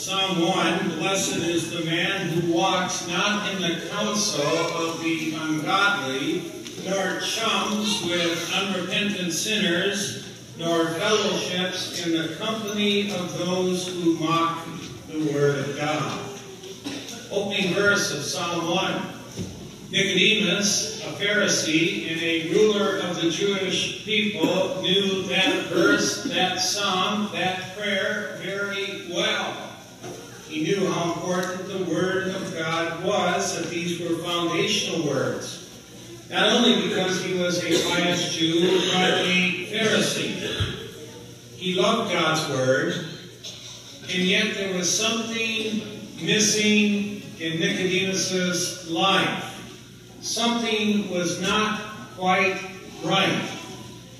Psalm 1, blessed is the man who walks not in the counsel of the ungodly, nor chums with unrepentant sinners, nor fellowships in the company of those who mock the word of God. Opening verse of Psalm 1. Nicodemus, a Pharisee and a ruler of the Jewish people, knew that verse, that psalm, that prayer very well. He knew how important the Word of God was, that these were foundational words. Not only because he was a pious Jew, but a Pharisee. He loved God's Word, and yet there was something missing in Nicodemus's life. Something was not quite right.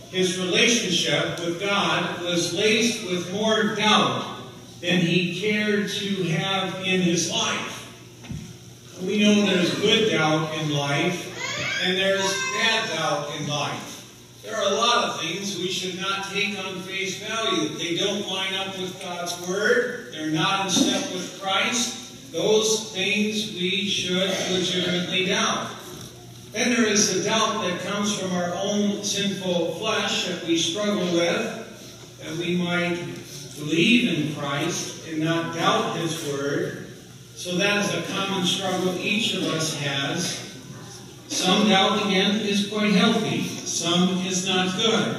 His relationship with God was laced with more doubt than he cared to have in his life. We know there's good doubt in life, and there's bad doubt in life. There are a lot of things we should not take on face value. They don't line up with God's Word. They're not in step with Christ. Those things we should legitimately doubt. Then there is the doubt that comes from our own sinful flesh that we struggle with, that we might believe in Christ and not doubt His Word. So that is a common struggle each of us has. Some doubt, again, is quite healthy. Some is not good.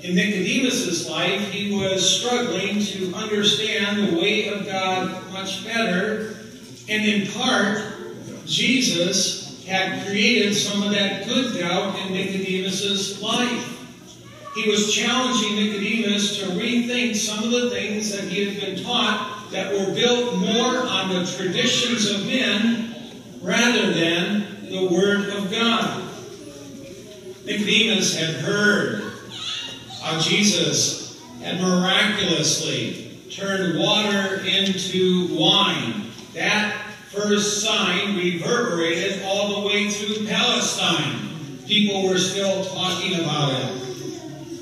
In Nicodemus' life, he was struggling to understand the way of God much better. And in part, Jesus had created some of that good doubt in Nicodemus' life. He was challenging Nicodemus to rethink some of the things that he had been taught that were built more on the traditions of men rather than the Word of God. Nicodemus had heard how Jesus had miraculously turned water into wine. That first sign reverberated all the way through Palestine. People were still talking about it.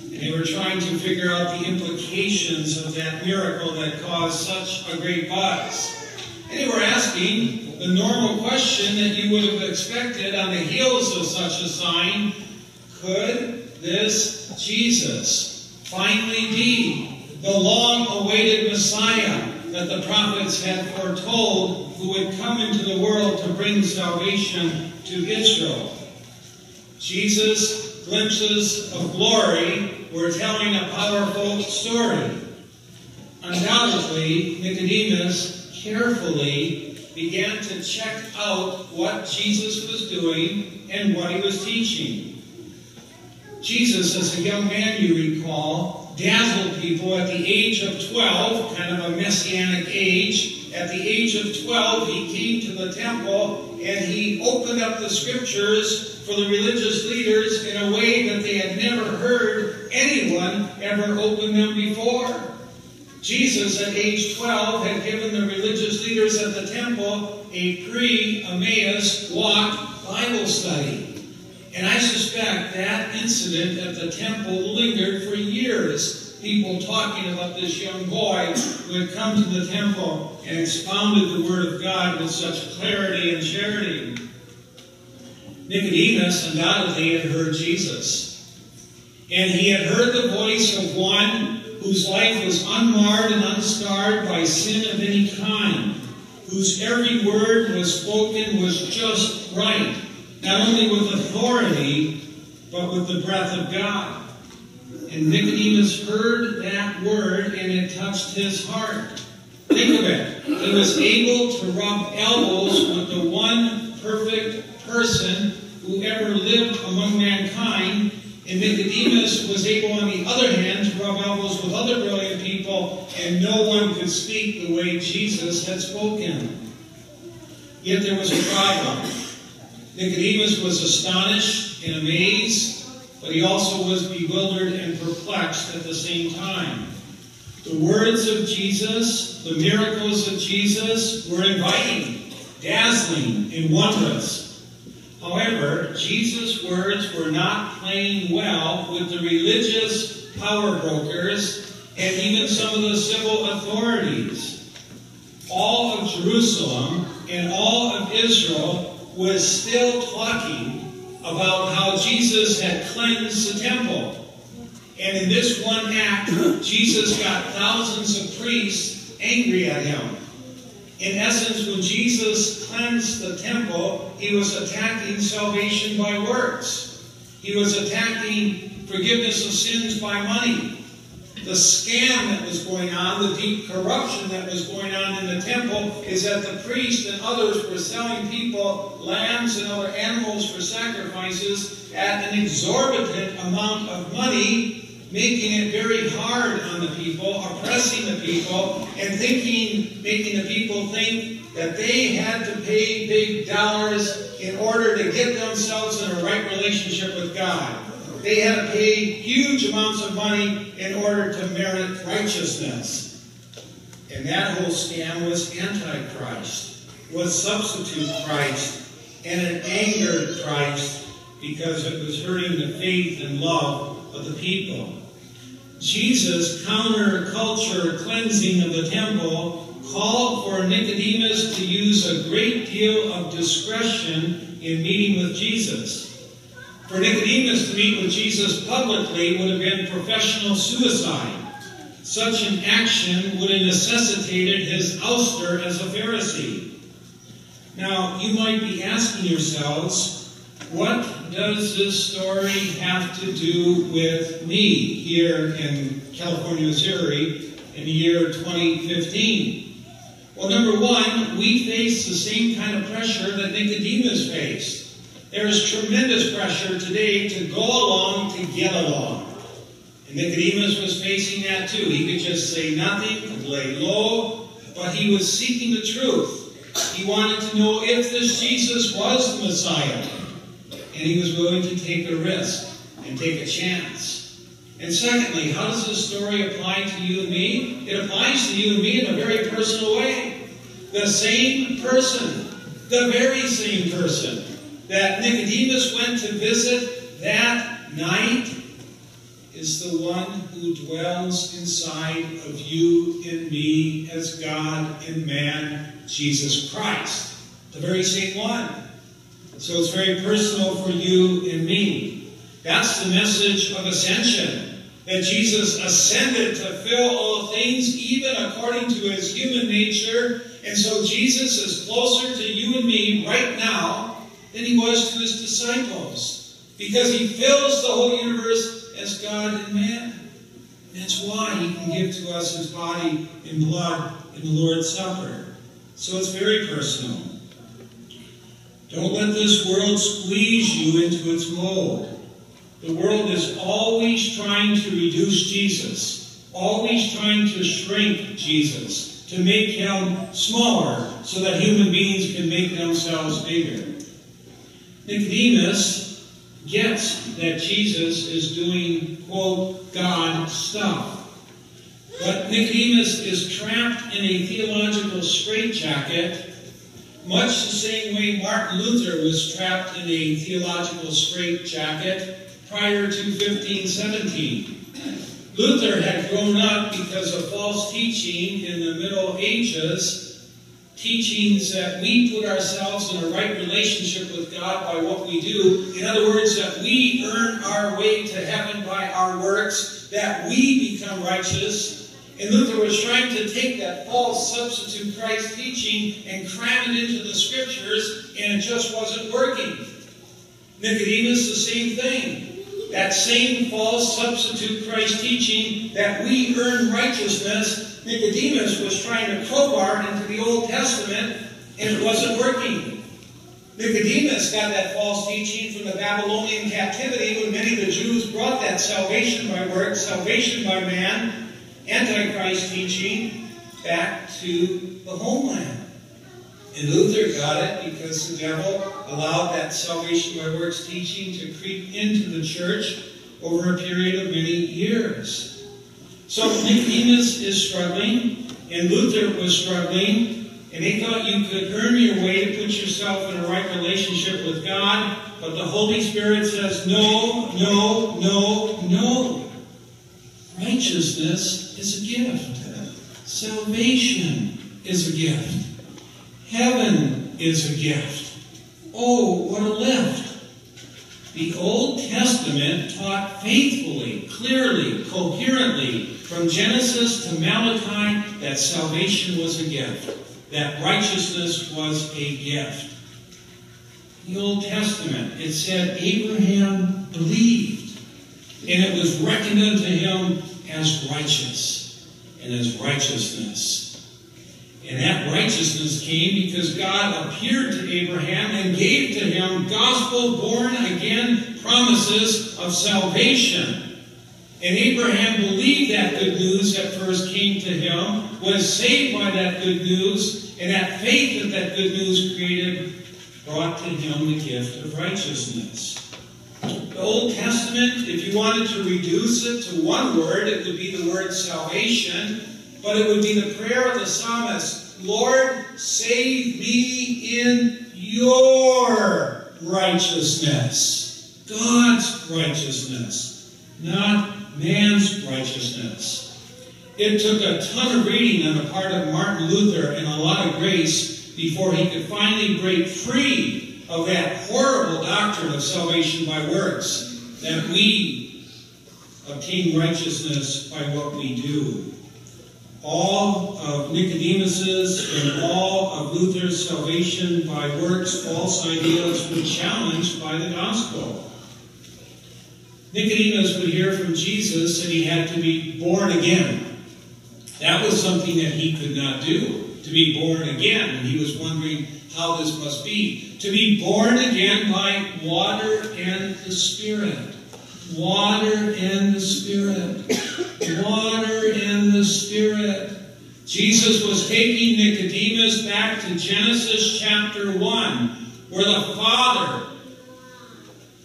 And they were trying to figure out the implications of that miracle that caused such a great buzz. And they were asking the normal question that you would have expected on the heels of such a sign: could this Jesus finally be the long-awaited Messiah that the prophets had foretold, who would come into the world to bring salvation to Israel? Jesus' glimpses of glory were telling a powerful story. Undoubtedly, Nicodemus carefully began to check out what Jesus was doing and what he was teaching. Jesus, as a young man, you recall, dazzled people at the age of 12, kind of a messianic age. At the age of 12, he came to the temple and he opened up the scriptures for the religious leaders in a way that they had never heard anyone ever open them before. Jesus, at age 12, had given the religious leaders at the temple a pre-Emmaus walk Bible study. And I suspect that incident at the temple lingered for years. People talking about this young boy who had come to the temple and expounded the Word of God with such clarity and charity. Nicodemus undoubtedly had heard Jesus. And he had heard the voice of one whose life was unmarred and unscarred by sin of any kind, whose every word was spoken was just right, not only with authority, but with the breath of God. And Nicodemus heard that word, and it touched his heart. Think of it. He was able to rub elbows with the one perfect person who ever lived among mankind. And Nicodemus was able, on the other hand, to rub elbows with other brilliant people, and no one could speak the way Jesus had spoken. Yet there was a problem. Nicodemus was astonished and amazed, but he also was bewildered and perplexed at the same time. The words of Jesus, the miracles of Jesus, were inviting, dazzling, and wondrous. However, Jesus' words were not playing well with the religious power brokers and even some of the civil authorities. all of Jerusalem and all of Israel was still talking about how Jesus had cleansed the temple. And in this one act, Jesus got thousands of priests angry at him. In essence, when Jesus cleansed the temple, he was attacking salvation by works. He was attacking forgiveness of sins by money. The scam that was going on, the deep corruption that was going on in the temple, is that the priests and others were selling people lambs and other animals for sacrifices at an exorbitant amount of money, making it very hard on the people, oppressing the people, and making the people think that they had to pay big dollars in order to get themselves in a right relationship with God. They had to pay huge amounts of money in order to merit righteousness. And that whole scam was Antichrist, was substitute Christ, and it angered Christ because it was hurting the faith and love of the people. Jesus' counterculture cleansing of the temple called for Nicodemus to use a great deal of discretion in meeting with Jesus. For Nicodemus to meet with Jesus publicly would have been professional suicide. Such an action would have necessitated his ouster as a Pharisee. Now, you might be asking yourselves, what does this story have to do with me here in California, Missouri in the year 2015? Well, number one, we face the same kind of pressure that Nicodemus faced. There is tremendous pressure today to go along to get along. And Nicodemus was facing that too. He could just say nothing, could lay low, but he was seeking the truth. He wanted to know if this Jesus was the Messiah. And he was willing to take a risk and take a chance. And secondly, how does this story apply to you and me? It applies to you and me in a very personal way. The same person, the very same person that Nicodemus went to visit that night is the one who dwells inside of you and me as God and man, Jesus Christ. The very same one. So it's very personal for you and me. That's the message of ascension. That Jesus ascended to fill all things, even according to his human nature. And so Jesus is closer to you and me right now than he was to his disciples. Because he fills the whole universe as God and man. And that's why he can give to us his body and blood in the Lord's Supper. So it's very personal. Don't let this world squeeze you into its mold. The world is always trying to reduce Jesus, always trying to shrink Jesus, to make him smaller so that human beings can make themselves bigger. Nicodemus gets that Jesus is doing, quote, God stuff. But Nicodemus is trapped in a theological straitjacket, much the same way Martin Luther was trapped in a theological straitjacket prior to 1517. Luther had grown up because of false teaching in the Middle Ages, teachings that we put ourselves in a right relationship with God by what we do. In other words, that we earn our way to heaven by our works, that we become righteous. And Luther was trying to take that false substitute Christ teaching and cram it into the Scriptures, and it just wasn't working. Nicodemus, the same thing. That same false substitute Christ teaching that we earn righteousness, Nicodemus was trying to crowbar into the Old Testament, and it wasn't working. Nicodemus got that false teaching from the Babylonian captivity when many of the Jews brought that salvation by works, salvation by man, Antichrist teaching back to the homeland. And Luther got it because the devil allowed that salvation by works teaching to creep into the church over a period of many years. So Nicodemus is struggling, and Luther was struggling, and they thought you could earn your way to put yourself in a right relationship with God, but the Holy Spirit says, no, no, no, no. Righteousness is a gift. Salvation is a gift. Heaven is a gift. Oh, what a lift. The Old Testament taught faithfully, clearly, coherently, from Genesis to Malachi, that salvation was a gift, that righteousness was a gift. The Old Testament, it said Abraham believed, and it was reckoned unto him as righteous and as righteousness. And that righteousness came because God appeared to Abraham and gave to him gospel-born-again promises of salvation. And Abraham believed that good news that first came to him, was saved by that good news, and that faith that that good news created brought to him the gift of righteousness. The Old Testament, if you wanted to reduce it to one word, it would be the word salvation, but it would be the prayer of the psalmist, Lord, save me in your righteousness. God's righteousness, not man's righteousness. It took a ton of reading on the part of Martin Luther and a lot of grace before he could finally break free of that horrible doctrine of salvation by works, that we obtain righteousness by what we do. All of Nicodemus's and all of Luther's salvation by works, false ideas, were challenged by the gospel. Nicodemus would hear from Jesus that he had to be born again. That was something that he could not do, to be born again. And he was wondering how this must be. To be born again by water and the Spirit. Water and the Spirit. Water and the Spirit. Jesus was taking Nicodemus back to Genesis chapter 1, where the Father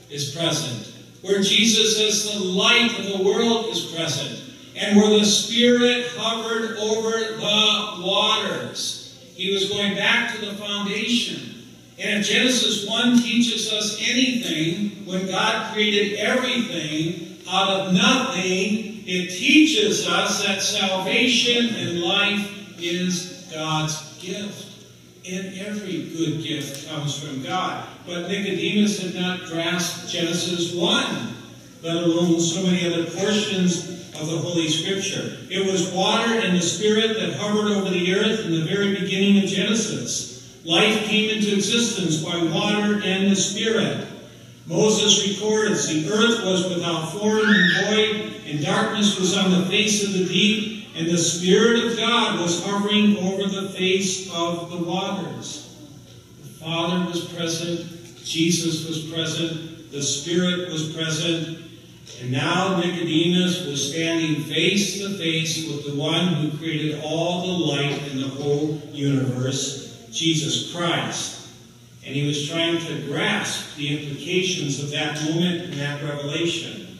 is present, where Jesus as the light of the world is present, and where the Spirit hovered over the waters. He was going back to the foundation. And if Genesis 1 teaches us anything, when God created everything out of nothing, it teaches us that salvation and life is God's gift. And every good gift comes from God. But Nicodemus had not grasped Genesis 1, let alone so many other portions of the Holy Scripture. It was water and the Spirit that hovered over the earth in the very beginning of Genesis. Life came into existence by water and the Spirit. Moses records, the earth was without form and void, and darkness was on the face of the deep, and the Spirit of God was hovering over the face of the waters. The Father was present, Jesus was present, the Spirit was present, and now Nicodemus was standing face to face with the one who created all the light in the whole universe, Jesus Christ. And he was trying to grasp the implications of that moment and that revelation.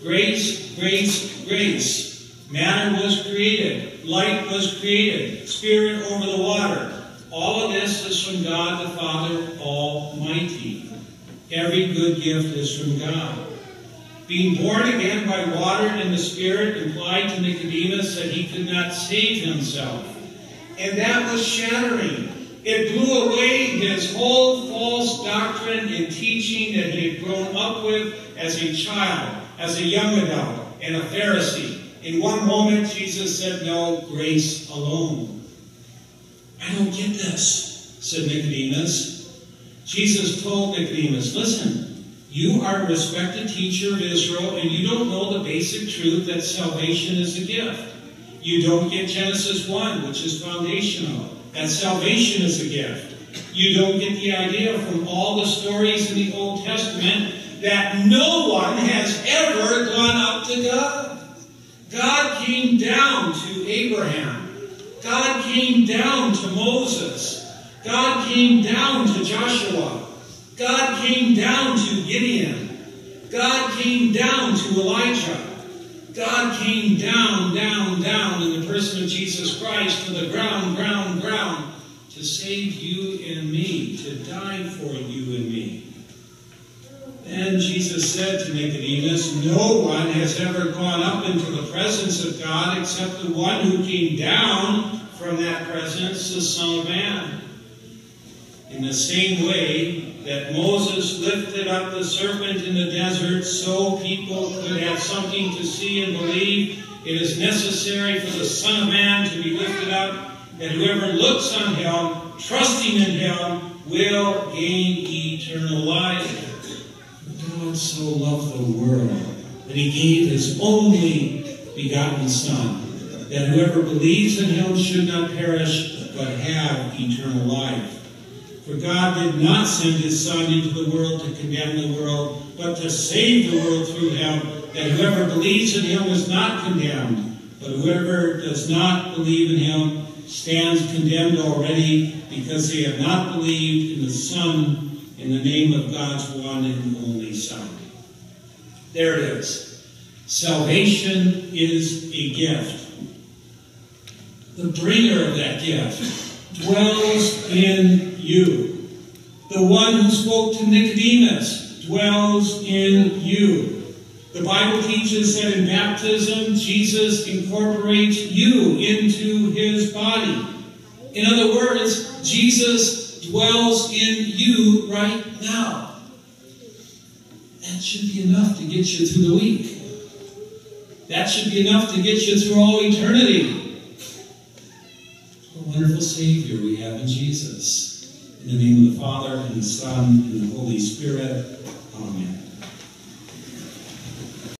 Grace, grace, grace. Matter was created. Light was created. Spirit over the water. All of this is from God the Father Almighty. Every good gift is from God. Being born again by water and the Spirit implied to Nicodemus that he could not save himself. And that was shattering. It blew away his whole false doctrine and teaching that he had grown up with as a child, as a young adult, and a Pharisee. In one moment, Jesus said, no, grace alone. I don't get this, said Nicodemus. Jesus told Nicodemus, listen, you are a respected teacher of Israel, and you don't know the basic truth that salvation is a gift. You don't get Genesis 1, which is foundational. That salvation is a gift. You don't get the idea from all the stories in the Old Testament that no one has ever gone up to God. God came down to Abraham. God came down to Moses. God came down to Joshua. God came down to Gideon. God came down to Elijah. God came down, down, down in the person of Jesus Christ to the ground, ground, ground to save you and me, to die for you and me. Then Jesus said to Nicodemus, no one has ever gone up into the presence of God except the one who came down from that presence the Son of Man. In the same way that Moses lifted up the serpent in the desert so people could have something to see and believe, it is necessary for the Son of Man to be lifted up, that whoever looks on him, trusting in him, will gain eternal life. God so loved the world that he gave his only begotten Son, that whoever believes in him should not perish, but have eternal life. For God did not send his Son into the world to condemn the world, but to save the world through him, that whoever believes in him is not condemned, but whoever does not believe in him stands condemned already, because they have not believed in the Son, in the name of God's one and only Son. There it is. Salvation is a gift. The bringer of that gift dwells in you. The one who spoke to Nicodemus dwells in you. The Bible teaches that in baptism, Jesus incorporates you into his body. In other words, Jesus dwells in you right now. That should be enough to get you through the week. That should be enough to get you through all eternity. What a wonderful Savior we have in Jesus. In the name of the Father, and the Son, and the Holy Spirit. Amen.